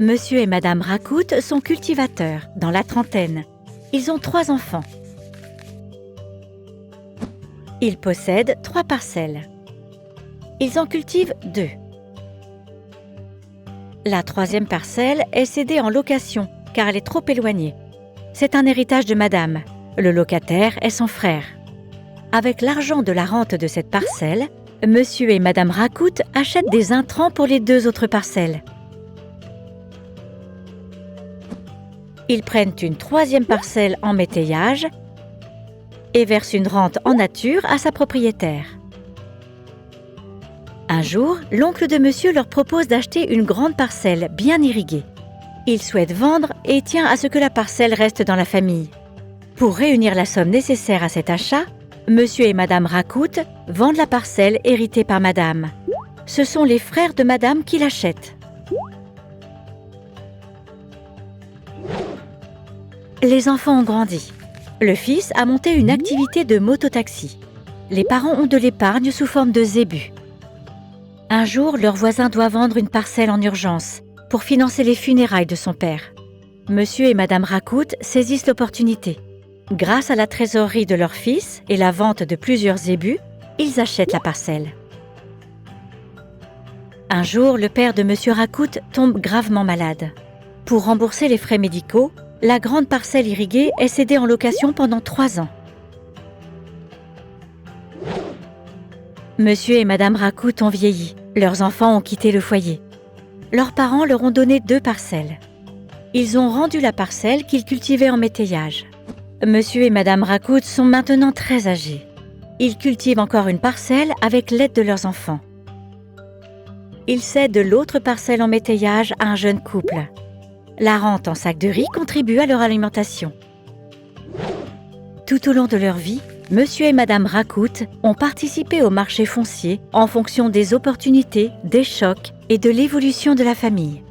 Monsieur et Madame Racout sont cultivateurs, dans la trentaine. Ils ont 3 enfants. Ils possèdent 3 parcelles. Ils en cultivent 2. La 3e parcelle est cédée en location, car elle est trop éloignée. C'est un héritage de Madame. Le locataire est son frère. Avec l'argent de la rente de cette parcelle, Monsieur et Madame Racout achètent des intrants pour les 2 autres parcelles. Ils prennent une 3e parcelle en métayage et versent une rente en nature à sa propriétaire. Un jour, l'oncle de monsieur leur propose d'acheter une grande parcelle bien irriguée. Il souhaite vendre et tient à ce que la parcelle reste dans la famille. Pour réunir la somme nécessaire à cet achat, monsieur et Madame Racout vendent la parcelle héritée par Madame. Ce sont les frères de Madame qui l'achètent. Les enfants ont grandi. Le fils a monté une activité de mototaxi. Les parents ont de l'épargne sous forme de zébus. Un jour, leur voisin doit vendre une parcelle en urgence pour financer les funérailles de son père. Monsieur et Madame Racout saisissent l'opportunité. Grâce à la trésorerie de leur fils et la vente de plusieurs zébus, ils achètent la parcelle. Un jour, le père de monsieur Racout tombe gravement malade. Pour rembourser les frais médicaux, la grande parcelle irriguée est cédée en location pendant 3 ans. Monsieur et Madame Racout ont vieilli. Leurs enfants ont quitté le foyer. Leurs parents leur ont donné 2 parcelles. Ils ont rendu la parcelle qu'ils cultivaient en métayage. Monsieur et Madame Racout sont maintenant très âgés. Ils cultivent encore une parcelle avec l'aide de leurs enfants. Ils cèdent l'autre parcelle en métayage à un jeune couple. La rente en sac de riz contribue à leur alimentation. Tout au long de leur vie, Monsieur et Madame Racout ont participé au marché foncier en fonction des opportunités, des chocs et de l'évolution de la famille.